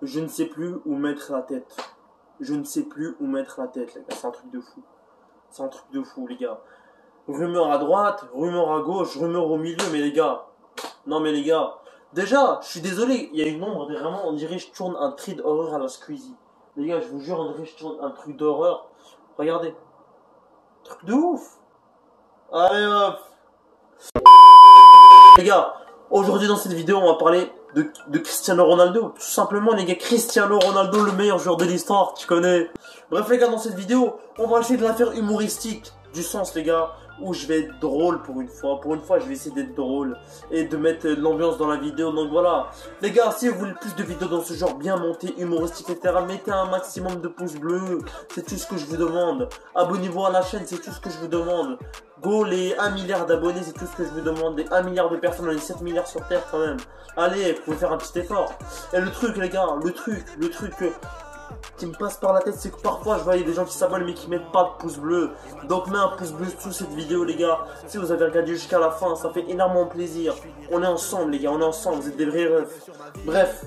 Je ne sais plus où mettre la tête. Je ne sais plus où mettre la tête, les gars. C'est un truc de fou. C'est un truc de fou, les gars. Rumeur à droite, rumeur à gauche, rumeur au milieu, mais les gars. Non, mais les gars. Déjà, je suis désolé, il y a une ombre, vraiment, on dirait que je tourne un trait d'horreur à la Squeezie. Les gars, je vous jure, on dirait que je tourne un truc d'horreur. Regardez. Truc de ouf. Allez, hop. Les gars, aujourd'hui dans cette vidéo, on va parler de Cristiano Ronaldo. Tout simplement, les gars, Cristiano Ronaldo, le meilleur joueur de l'histoire, tu connais. Bref, les gars, dans cette vidéo, on va essayer de la faire humoristique. Du sens, les gars, où je vais être drôle pour une fois. Pour une fois, je vais essayer d'être drôle et de mettre de l'ambiance dans la vidéo. Donc voilà, les gars, si vous voulez plus de vidéos dans ce genre, bien montées, humoristiques, etc., mettez un maximum de pouces bleus. C'est tout ce que je vous demande. Abonnez-vous à la chaîne, c'est tout ce que je vous demande. Go, les 1 milliard d'abonnés, c'est tout ce que je vous demande. Les 1 milliard de personnes, on est 7 milliards sur Terre quand même. Allez, vous pouvez faire un petit effort. Et le truc, les gars, le truc qui me passe par la tête, c'est que parfois je voyais des gens qui s'abonnent mais qui mettent pas de pouce bleu. Donc mets un pouce bleu sous cette vidéo, les gars. Si vous avez regardé jusqu'à la fin, ça fait énormément plaisir. On est ensemble, les gars, on est ensemble, vous êtes des vrais refs. Bref,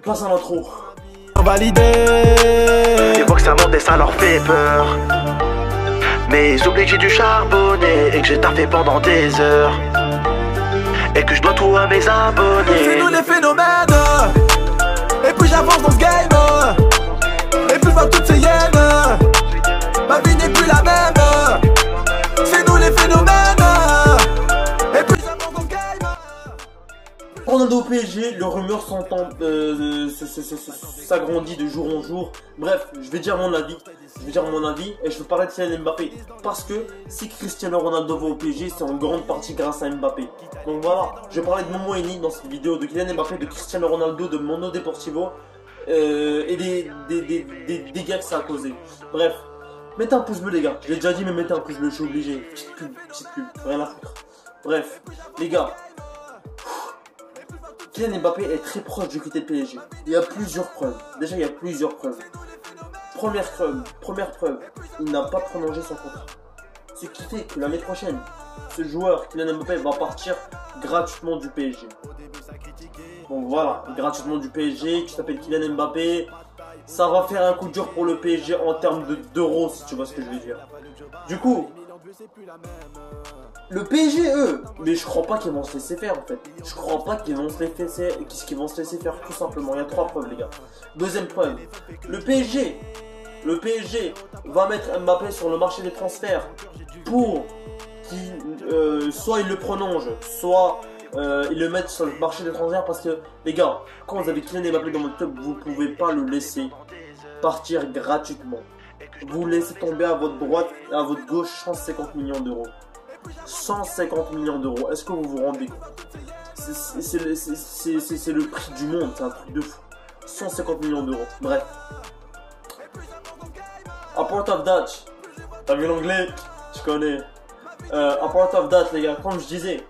place à l'intro. Validé. Ils voient que ça monte et ça leur fait peur. Mais ils oublient que j'ai du charbonné et que j'ai taffé pendant des heures. Et que je dois tout à mes abonnés. C'est nous les phénomènes. Et plus j'avance dans ce game, et plus je vois toutes ces hyènes. Ma vie n'est plus la même. C'est nous les phénomènes. Et plus j'avance dans ce game. Ronaldo au PSG, le rumeur s'agrandit de jour en jour. Bref, je vais dire mon avis. Et je vais parler de Kylian Mbappé. Parce que si Cristiano Ronaldo va au PSG, c'est en grande partie grâce à Mbappé. Donc voilà, je vais parler de Momo Eni dans cette vidéo, de Kylian Mbappé, de Cristiano Ronaldo, de Mono Deportivo et des dégâts que ça a causé. Bref, mettez un pouce bleu, les gars. Je l'ai déjà dit, mais mettez un pouce bleu, je suis obligé. Petite pub, rien à foutre. Bref, les gars. Kylian Mbappé est très proche de quitter le PSG. Il y a plusieurs preuves. Déjà, il y a plusieurs preuves. Première preuve, il n'a pas prolongé son contrat. Ce qui fait que l'année prochaine, ce joueur, Kylian Mbappé, va partir gratuitement du PSG. Donc voilà, gratuitement du PSG, tu t'appelles Kylian Mbappé, ça va faire un coup dur pour le PSG en termes d'euros, si tu vois ce que je veux dire. Du coup, le PSG, eux, mais je crois pas qu'ils vont se laisser faire en fait. Je crois pas qu'ils vont se laisser faire tout simplement. Il y a 3 preuves, les gars. Deuxième preuve, le PSG va mettre Mbappé sur le marché des transferts pour qu'il soit il le prolonge, soit ils le mettent sur le marché des transferts parce que les gars, quand vous avez Kylian Mbappé dans votre club, vous pouvez pas le laisser partir gratuitement. Vous laissez tomber à votre droite et à votre gauche 150 millions d'euros. 150 millions d'euros, est-ce que vous vous rendez compte? C'est le prix du monde, c'est un truc de fou. 150 millions d'euros, bref. A part of that, t'as vu l'anglais? Tu connais. A part of that, les gars, comme je disais.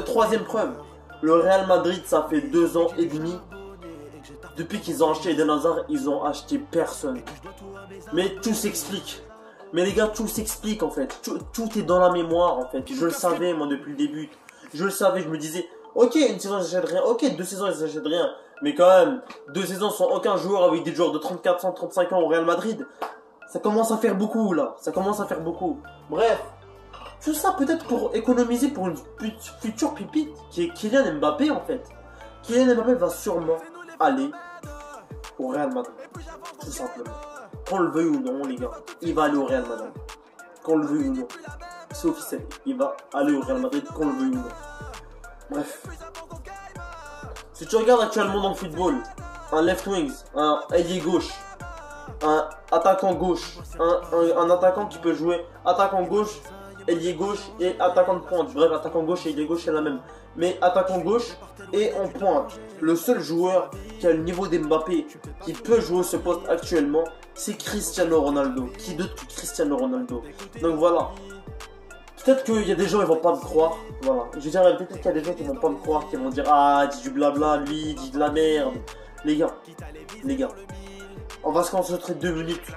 Troisième preuve, le Real Madrid, ça fait 2 ans et demi. Depuis qu'ils ont acheté Eden Hazard, ils ont acheté personne. Mais tout s'explique. Mais les gars, tout s'explique en fait. Tout est dans la mémoire en fait. Je le savais moi depuis le début. Je le savais, je me disais, ok, une saison ils n'achètent rien. Ok, 2 saisons ils n'achètent rien. Mais quand même, 2 saisons sans aucun joueur avec des joueurs de 34 35 ans au Real Madrid. Ça commence à faire beaucoup là. Ça commence à faire beaucoup. Bref. Tout ça peut-être pour économiser pour une future pipite qui est Kylian Mbappé en fait. Kylian Mbappé va sûrement aller au Real Madrid. Tout simplement. Qu'on le veuille ou non, les gars, il va aller au Real Madrid. Qu'on le veuille ou non. C'est officiel. Il va aller au Real Madrid, qu'on le veuille ou non. Bref. Si tu regardes actuellement dans le football, un left wing, un ailier gauche, un attaquant gauche, un attaquant qui peut jouer attaquant gauche, ailier gauche et attaquant de pointe. Bref, attaquant gauche et ailier gauche, c'est la même. Mais attaquant gauche et en pointe. Le seul joueur qui a le niveau d'Mbappé, qui peut jouer ce poste actuellement, c'est Cristiano Ronaldo. Qui d'autre que Cristiano Ronaldo? Donc voilà. Peut-être qu'il y a des gens qui vont pas me croire. Voilà. Je veux dire, peut-être qu'il y a des gens qui vont pas me croire, qui vont dire ah, il dit du blabla, lui, il dit de la merde. Les gars, on va se concentrer 2 minutes.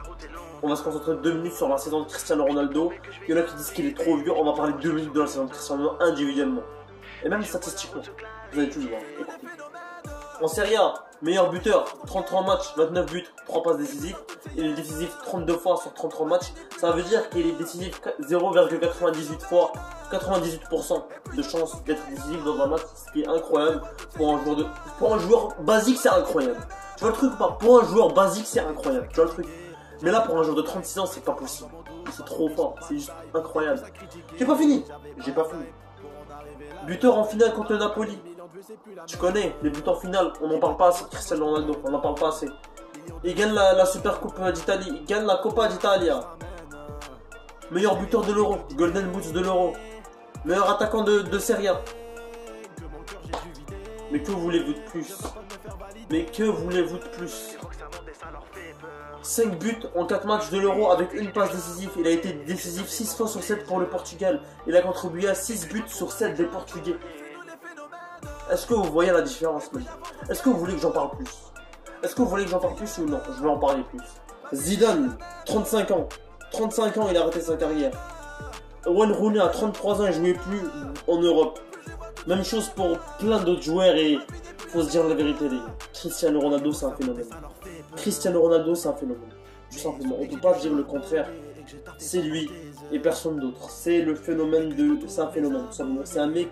On va se concentrer 2 minutes sur la saison de Cristiano Ronaldo. Il y en a qui disent qu'il est trop vieux. On va parler 2 minutes de la saison de Cristiano Ronaldo individuellement. Et même statistiquement. Vous allez tous voir. Écoutez. En Serie A, Meilleur buteur, 33 matchs, 29 buts, 3 passes décisives. Il est décisif 32 fois sur 33 matchs. Ça veut dire qu'il est décisif 0,98 fois, 98% de chance d'être décisif dans un match, ce qui est incroyable pour un joueur basique, c'est incroyable. Tu vois le truc ou pas? Pour un joueur basique, c'est incroyable. Tu vois le truc? Mais là, pour un joueur de 36 ans, c'est pas possible. C'est trop fort, c'est juste incroyable. J'ai pas fini. Buteur en finale contre le Napoli. Tu connais, les buts en finale, on n'en parle pas assez de Cristiano Ronaldo, on n'en parle pas assez. Il gagne la Super Coupe d'Italie, il gagne la Coppa d'Italia. Meilleur buteur de l'Euro, Golden Boots de l'Euro. Meilleur attaquant de Serie A. Mais que voulez-vous de plus? Mais que voulez-vous de plus? 5 buts en 4 matchs de l'Euro avec une passe décisive. Il a été décisif 6 fois sur 7 pour le Portugal. Il a contribué à 6 buts sur 7 des Portugais. Est-ce que vous voyez la différence, mec? Est-ce que vous voulez que j'en parle plus? Est-ce que vous voulez que j'en parle plus ou non? Je vais en parler plus. Zidane, 35 ans. 35 ans, il a arrêté sa carrière. Wayne Rooney, à 33 ans, il jouait plus en Europe. Même chose pour plein d'autres joueurs et faut se dire la vérité, les gars. Cristiano Ronaldo, c'est un phénomène. Cristiano Ronaldo, c'est un phénomène. Tout simplement. On peut pas dire le contraire. C'est lui et personne d'autre. C'est le phénomène de... C'est un phénomène, tout simplement. C'est un mec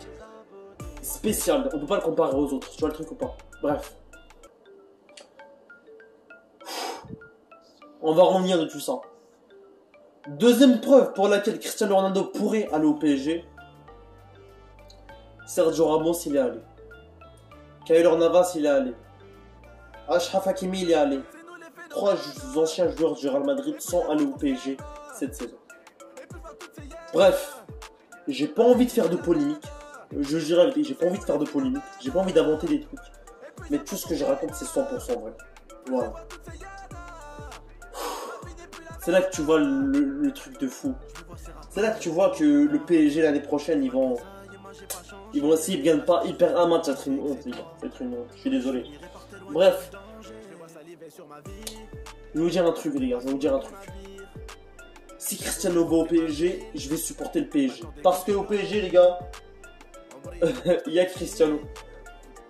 spécial. On peut pas le comparer aux autres. Tu vois le truc ou pas? Bref. On va revenir de tout ça. Deuxième preuve pour laquelle Cristiano Ronaldo pourrait aller au PSG. Sergio Ramos, il est allé. Keylor Navas, il est allé. Achraf Hakimi, il est allé. 3 anciens joueurs du Real Madrid sont allés au PSG cette saison. Bref, j'ai pas envie de faire de polémique. Je dirais, j'ai pas envie de faire de polémique. J'ai pas envie d'inventer des trucs. Mais tout ce que je raconte, c'est 100% vrai. Voilà. C'est là que tu vois le truc de fou. C'est là que tu vois que le PSG l'année prochaine, ils vont essayer, ils gagnent pas, ils perdent un match, ça va être une honte, les gars. Ça va être une honte. Je suis désolé. Bref. Je vais vous dire un truc, les gars. Je vais vous dire un truc. Si Cristiano va au PSG, je vais supporter le PSG. Parce que au PSG, les gars, il y a Cristiano.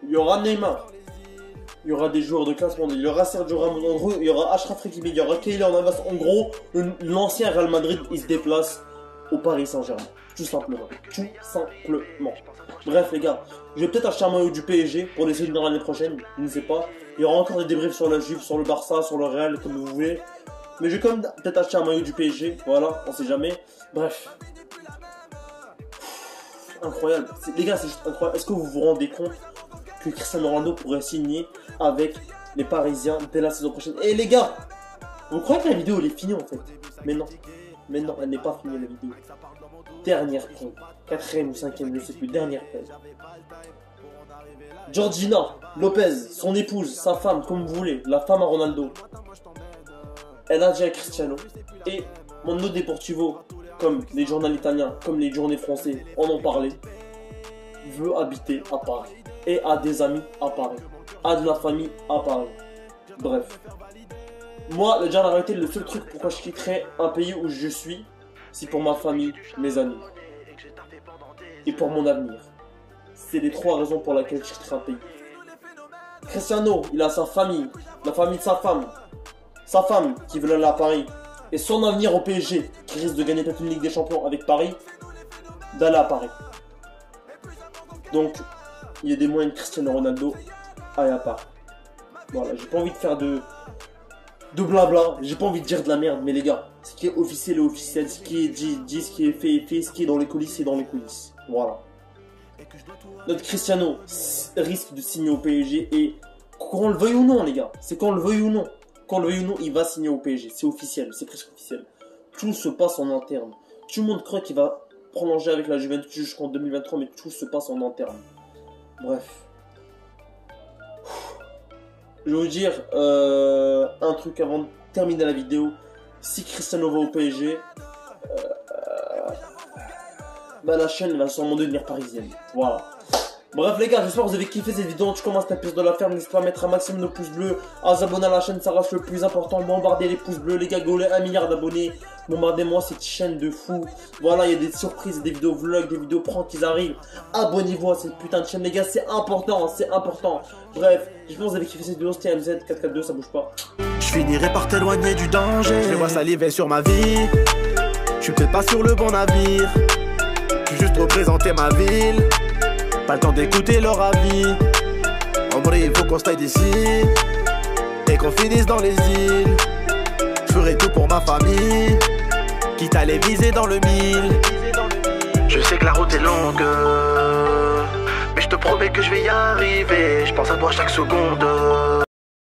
Il y aura Neymar. Il y aura des joueurs de classe mondiale. Il y aura Sergio Ramos. En gros, il y aura Achraf Hakimi. Il y aura Keylor Navas. En gros, l'ancien Real Madrid, il se déplace au Paris Saint-Germain. Tout simplement. Tout simplement. Bref, les gars, je vais peut-être acheter un maillot du PSG pour les sélections l'année prochaine. Je ne sais pas. Il y aura encore des débriefs sur la Juve, sur le Barça, sur le Real, comme vous voulez. Mais je vais quand même peut-être acheter un maillot du PSG. Voilà, on sait jamais. Bref. Incroyable. Les gars, c'est juste incroyable. Est-ce que vous vous rendez compte que Cristiano Ronaldo pourrait signer avec les Parisiens dès la saison prochaine? Et les gars, vous croyez que la vidéo elle est finie en fait? Mais non. Mais non, elle n'est pas finie la vidéo. Dernière preuve. 4ème ou 5ème, je ne sais plus. Dernière preuve. Georgina Lopez, son épouse, sa femme, comme vous voulez, la femme à Ronaldo. Elle a dit à Cristiano. Et Mondo Deportivo, comme les journaux italiens, comme les journaux français en ont parlé, veut habiter à Paris. Et a des amis à Paris. A de la famille à Paris. Bref. Moi, le dire la réalité, le seul truc pourquoi je quitterais un pays où je suis, c'est pour ma famille, mes amis. Et pour mon avenir. C'est les 3 raisons pour lesquelles je quitterai un pays. Cristiano, il a sa famille, la famille de sa femme qui veut aller à Paris, et son avenir au PSG, qui risque de gagner peut-être une Ligue des Champions avec Paris, d'aller à Paris. Donc, il y a des moyens de Cristiano Ronaldo aille à Paris. Voilà, j'ai pas envie de faire de blabla, j'ai pas envie de dire de la merde, mais les gars, ce qui est officiel est officiel, ce qui est dit, ce qui est fait est fait, ce qui est dans les coulisses est dans les coulisses. Voilà. Notre Cristiano risque de signer au PSG et qu'on le veuille ou non, les gars, c'est qu'on le veuille ou non. Qu'on le veuille ou non, il va signer au PSG, c'est officiel, c'est presque officiel. Tout se passe en interne. Tout le monde croit qu'il va prolonger avec la Juventus jusqu'en 2023, mais tout se passe en interne. Bref. Je vais vous dire un truc avant de terminer la vidéo. Si Cristiano va au PSG, bah la chaîne va sûrement devenir parisienne. Voilà. Bref les gars, j'espère que vous avez kiffé cette vidéo. Tu commences ta pièce de la ferme, n'hésite pas à mettre un maximum de pouces bleus, à vous abonner à la chaîne, ça reste le plus important. Bombardez les pouces bleus les gars, go les 1 milliard d'abonnés. Bombardez-moi cette chaîne de fou. Voilà, il y a des surprises, des vidéos vlogs, des vidéos pranks qui arrivent. Abonnez-vous à cette putain de chaîne les gars, c'est important, c'est important. Bref, j'espère que vous avez kiffé cette vidéo, c'était MZ 442, ça bouge pas. Je finirai par t'éloigner du danger. Je les vois saliver sur ma vie. Je suis peut-être pas sur le bon navire. Je veux juste représenter ma ville. Pas le temps d'écouter leur avis. En vrai il faut qu'on se d'ici et qu'on finisse dans les îles. Je ferai tout pour ma famille, quitte à les viser dans le mille. Je sais que la route est longue, mais je te promets que je vais y arriver. Je pense à toi chaque seconde.